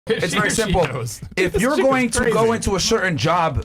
It's very simple. If you're going to go into a certain job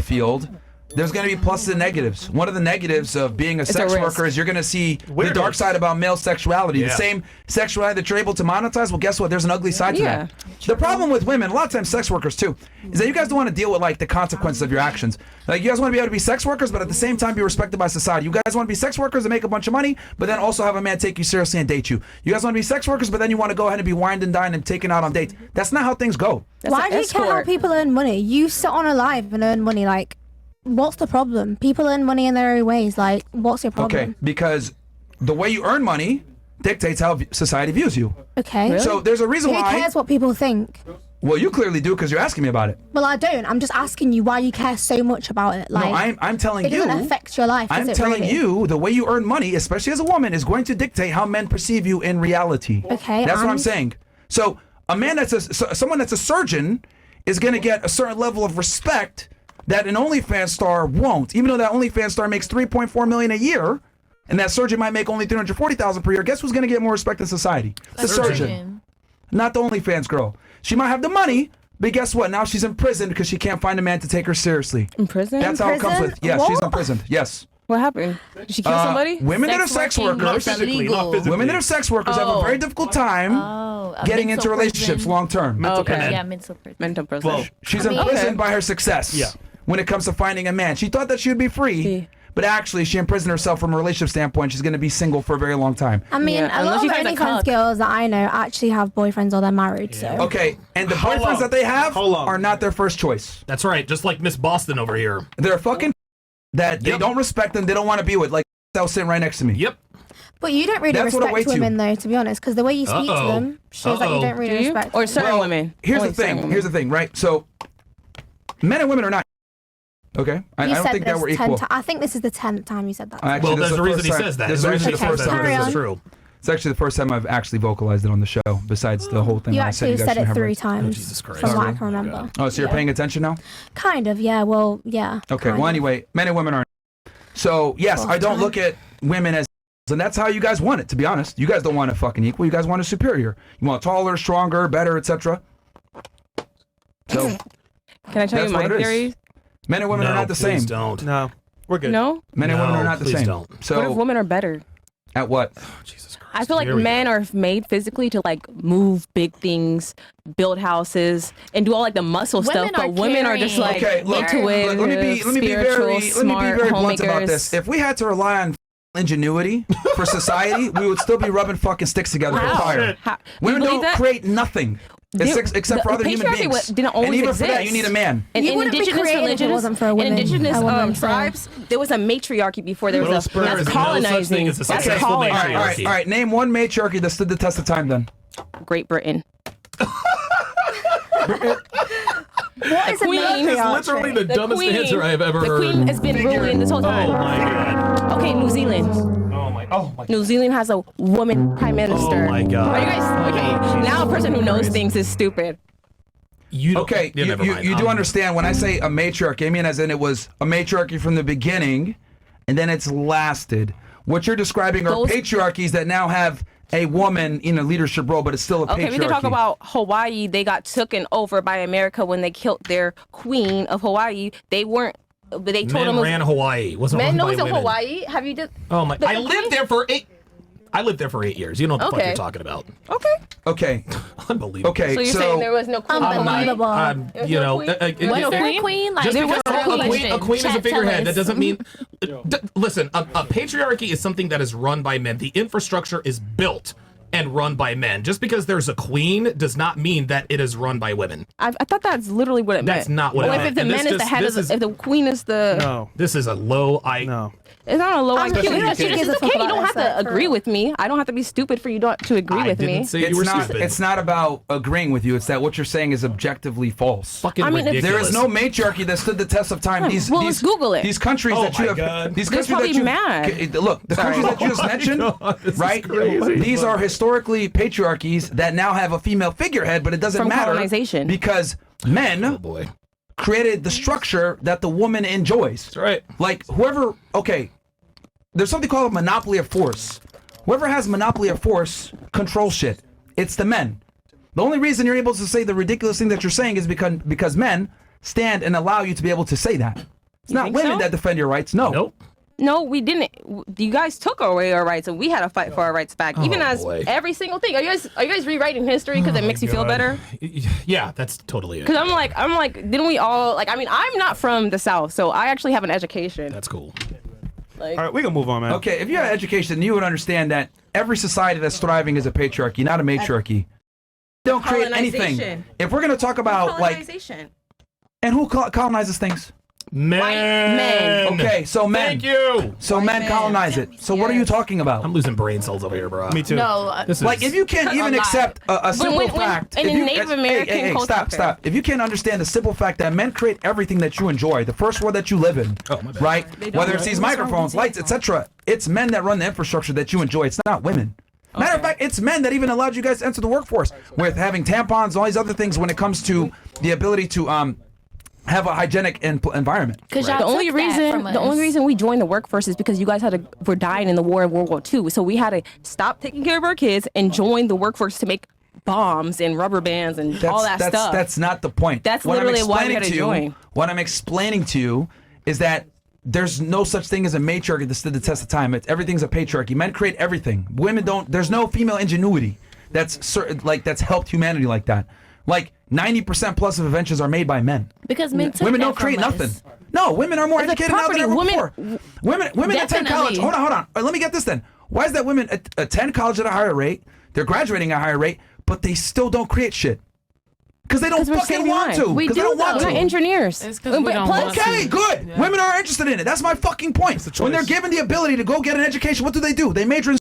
field, there's going to be pluses and negatives. One of the negatives of being a sex worker is you're going to see the dark side about male sexuality. The same sexuality that you're able to monetize, well, guess what? There's an ugly side to that. The problem with women, a lot of times sex workers too, is that you guys don't want to deal with like the consequences of your actions. Like you guys want to be able to be sex workers, but at the same time be respected by society. You guys want to be sex workers and make a bunch of money, but then also have a man take you seriously and date you. You guys want to be sex workers, but then you want to go ahead and be wined and dined and taken out on dates. That's not how things go. Why do you care how people earn money? You sit on a live and earn money, like... What's the problem? People earn money in their own ways. Like, what's your problem? Okay, because the way you earn money dictates how society views you. Okay. Really? So there's a reason why... Who cares what people think? Well, you clearly do because you're asking me about it. Well, I don't. I'm just asking you why you care so much about it. Like, no, I'm telling you... It doesn't affect your life, I'm telling really? you the way you earn money, especially as a woman, is going to dictate how men perceive you in reality. Okay, That's what I'm saying. So a man someone that's a surgeon is going to get a certain level of respect that an OnlyFans star won't, even though that OnlyFans star makes $3.4 million a year, and that surgeon might make only $340,000 per year. Guess who's going to get more respect in society? The surgeon, not the OnlyFans girl. She might have the money, but guess what? Now she's in prison because she can't find a man to take her seriously. In prison? That's how it comes with. Yes, she's imprisoned. Yes. What happened? Did she kill somebody? Women that are sex workers, not physically. Women that are sex workers have a very difficult time getting into relationships long term. Yeah, mental prison. Well, she's imprisoned by her success. Yeah. When it comes to finding a man, she thought that she would be free, but actually she imprisoned herself from a relationship standpoint. She's going to be single for a very long time. I mean, a lot of OnlyFans girls that I know actually have boyfriends or they're married. So okay, and the boyfriends that they have are not their first choice. That's right, just like Miss Boston over here. They're fucking that they don't respect them, they don't want to be with. Like that was sitting right next to me. Yep. But you don't really respect women, though, to be honest, because the way you speak to them shows that you don't really respect them. Or certain women. Here's the thing. Here's the thing, right? So men and women are not. Okay, I don't think that we're equal. I think this is the 10th time you said that. Actually, well, there's a reason he says that. There's actually the first time this is true. It's actually the first time I've actually vocalized it on the show, besides the whole thing. You I actually said it 3 times. Oh, Jesus Christ. From what I can remember. Oh, so you're paying attention now? Kind of, yeah. Well, yeah. Okay, well, anyway, men and women aren't. So, yes, I don't look at women as... And that's how you guys want it, to be honest. You guys don't want it fucking equal. You guys want it superior. You want taller, stronger, better, etc. So, can I tell you my theory? Men and women are not the same. Don't. No, we're good. No? Men and women are not the same. Don't. So, what if women are better? At what? Oh, Jesus Christ. I feel like men are made physically to like move big things, build houses, and do all like the muscle stuff. But women are just like into it. Let me be very blunt about this. If we had to rely on ingenuity for society, we would still be rubbing fucking sticks together for fire. Women don't create nothing. Except for other human beings. Didn't always and even exist. for that, you need a man. And in indigenous tribes, there was a matriarchy before there was a... That's colonizing. That's colonizing. All right. Name one matriarchy that stood the test of time then. Great Britain. What is a matriarchy? That is literally the dumbest answer I have ever heard. The queen has been ruling this whole time. Oh my God. Okay, New Zealand. Oh my. New Zealand has a woman prime minister. Oh my God. Are you guys okay? Now a person who knows things is stupid. You do understand when I say a matriarchy, I mean as in it was a matriarchy from the beginning, and then it's lasted. What you're describing are patriarchies that now have a woman in a leadership role, but it's still a patriarchy. Okay, we can talk about Hawaii. They got taken over by America when they killed their queen of Hawaii. They weren't. But they told them ran Hawaii. Wasn't men run by knows women. Hawaii. Have you did? Oh my! I lived there for 8 years. You know what the fuck you're talking about. Okay. Unbelievable. Okay. So you're saying there was no queen? Unbelievable. You know, no queen. Like just there was a queen is a figurehead. That doesn't mean. Listen, a patriarchy is something that is run by men. The infrastructure is built and run by men. Just because there's a queen does not mean that it is run by women. I thought that's literally what it meant. That's not what it meant. If the man is the head of the, if the queen is the... No. This is a low No. It's not a low IQ. It's okay. You don't have to agree with me. I don't have to be stupid for you to agree with me. It's not about agreeing with you. It's that what you're saying is objectively false. Fucking ridiculous. There is no matriarchy that stood the test of time. Let's Google it. These countries that you have... These countries that you... Mad. Look, the countries that you just mentioned, right? These are historically patriarchies that now have a female figurehead, but it doesn't matter because men created the structure that the woman enjoys. That's right. Like whoever... Okay. There's something called a monopoly of force. Whoever has monopoly of force controls shit. It's the men. The only reason you're able to say the ridiculous thing that you're saying is because men stand and allow you to be able to say that. It's not women that defend your rights. No. Nope. No, we didn't. You guys took away our rights, and we had to fight for our rights back. Even as every single thing. Are you guys rewriting history because it makes you feel better? Yeah, that's totally it. Because I'm like, didn't we all like? I mean, I'm not from the South, so I actually have an education. That's cool. All right, we can move on, man. Okay, if you had education, you would understand that every society that's thriving is a patriarchy, not a matriarchy. Don't create anything. If we're gonna talk about and who colonizes things? Men. Okay, so men. Thank you. So men colonize it. So what are you talking about? I'm losing brain cells over here, bro. Me too. No, Like if you can't even accept a simple fact. in if you, Native American culture. Stop. If you can't understand the simple fact that men create everything that you enjoy, the first world that you live in, right? Whether it's these microphones, lights, etc., it's men that run the infrastructure that you enjoy. It's not women. Matter of fact, it's men that even allowed you guys to enter the workforce with having tampons, all these other things when it comes to the ability to have a hygienic environment. Because the only reason we joined the workforce is because you guys were dying in the war of World War II. So we had to stop taking care of our kids and join the workforce to make bombs and rubber bands and all that stuff. That's not the point. That's literally why we had to join. What I'm explaining to you is that there's no such thing as a matriarchy that stood the test of time. Everything's a patriarchy. Men create everything. Women don't. There's no female ingenuity that's helped humanity like that. Like 90% plus of inventions are made by men. Because men took women that don't create from us. nothing. No, women are more educated now than ever before. Women attend college. Hold on. Let me get this then. Why is that women attend college at a higher rate? They're graduating at a higher rate, but they still don't create shit. Because they don't fucking want to. We do. They don't want to. We're engineers. Okay, good. Yeah. Women are interested in it. That's my fucking point. When they're given the ability to go get an education, what do? They major in.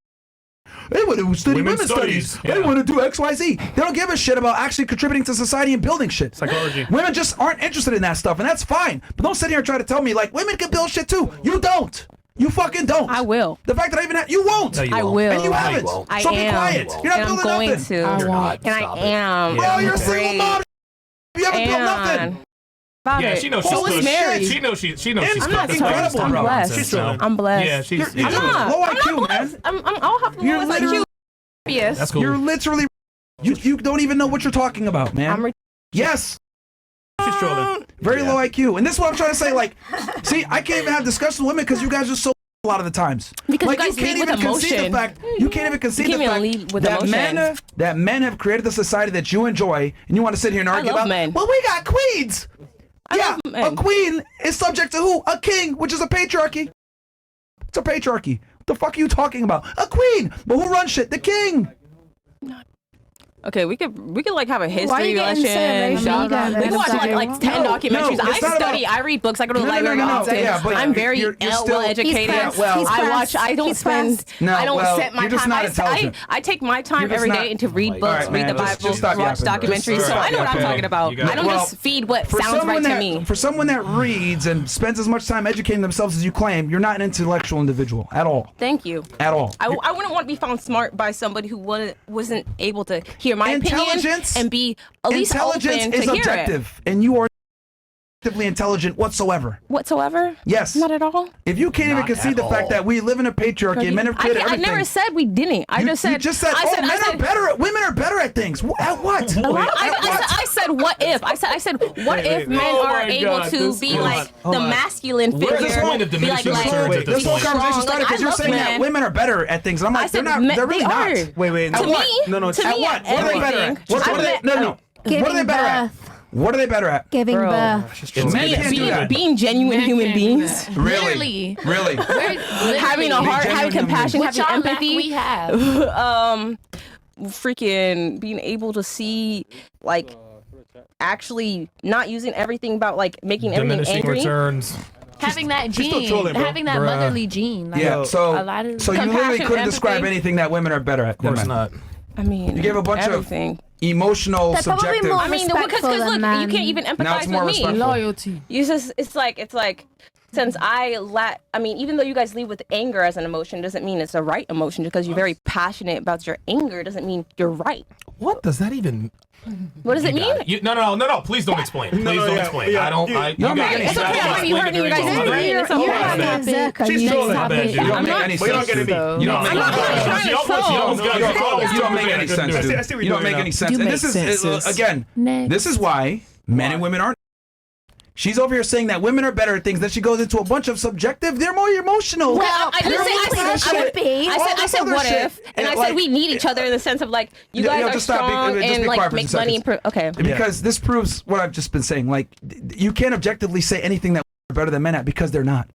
They want to study women's studies. Yeah. They want to do X, Y, Z. They don't give a shit about actually contributing to society and building shit. Psychology. Women just aren't interested in that stuff, and that's fine. But don't sit here and try to tell me like women can build shit too. You don't. You fucking don't. I will. The fact that I even have, you won't. No, you I won't. will. And you haven't. No, you won't. So be quiet. You're not building going nothing. to. I won't. And I am. Oh, you're a single mom. You haven't built nothing. Yeah, she knows she's married. She knows she's I'm not incredible, bro. I'm blessed. I'm blessed. Yeah, she's You're low IQ, man. I'll have the lowest IQ. Yes. That's cool. You're literally. You don't even know what you're talking about, man. Yes. She's trolling. Very low IQ, and this is what I'm trying to say. Like, see, I can't even have discussions with women because you guys are so a lot of the times. Because like, you guys lead with emotion. You can't even concede the fact that men have created the society that you enjoy, and you want to sit here and argue about. Men. Well, we got queens. A queen is subject to who? A king, which is a patriarchy. It's a patriarchy. What the fuck are you talking about? A queen, but who runs shit? The king. Okay, we could like have a history lesson. We can watch like 10 documentaries. I read books. I go to the library often. Yeah, I'm very well educated. I don't set my time. I take my time every day to read books, read the Bible, watch documentaries. So I know what I'm talking about. I don't just feed what sounds right to me. For someone that reads and spends as much time educating themselves as you claim, you're not an intellectual individual at all. Thank you. At all. I wouldn't want to be found smart by somebody who wasn't able to hear my opinion and be at least open to hear it. Intelligence is objective, and you are objectively intelligent whatsoever. Whatsoever? Yes. Not at all? If you can't even concede the fact that we live in a patriarchy and men have created everything. I never said we didn't. You just said women are better at things. At what? I said what if? I said what if men are able to be like the masculine figure? Where's this point of diminishing returns at this whole point? conversation started because you're saying that women are better at things. And I'm like, they're not. They're really not. Wait. To me, no. At what? What are they better at? What are they? No. What are they better at? What are they better at? Giving birth. Being genuine human beings. Really? Having a heart, having compassion, having empathy. We have. Freaking being able to see, like, actually not using everything about, like, making everything diminishing angry. returns. Having that she's still gene, trolling, bro. having that motherly gene. Like, Yeah, so a lot of you literally couldn't describe empathy. anything that women are better at. Of course not. I mean, You gave a bunch everything. of emotional, They're probably subjective. more I mean, because respectful look, than men. you can't even Now empathize it's more with me. respectful. loyalty. It's like since I mean, even though you guys lead with anger as an emotion, doesn't mean it's a right emotion. Because you're very passionate about your anger doesn't mean you're right. What does that even? What does it mean? No. Please don't explain. Please don't explain. Yeah. I don't. You don't make any sense. You heard you guys She's trolling. You don't make any sense. You don't make any sense, dude. You don't make any sense. And this is again. This is why men and women aren't. She's over here saying that women are better at things. Then she goes into a bunch of subjective. They're more emotional. Well, I said what if, and I said we need each other in the sense of like you guys are strong and like make money. Okay. Because this proves what I've just been saying. Like you can't objectively say anything that we're better than men at because they're not.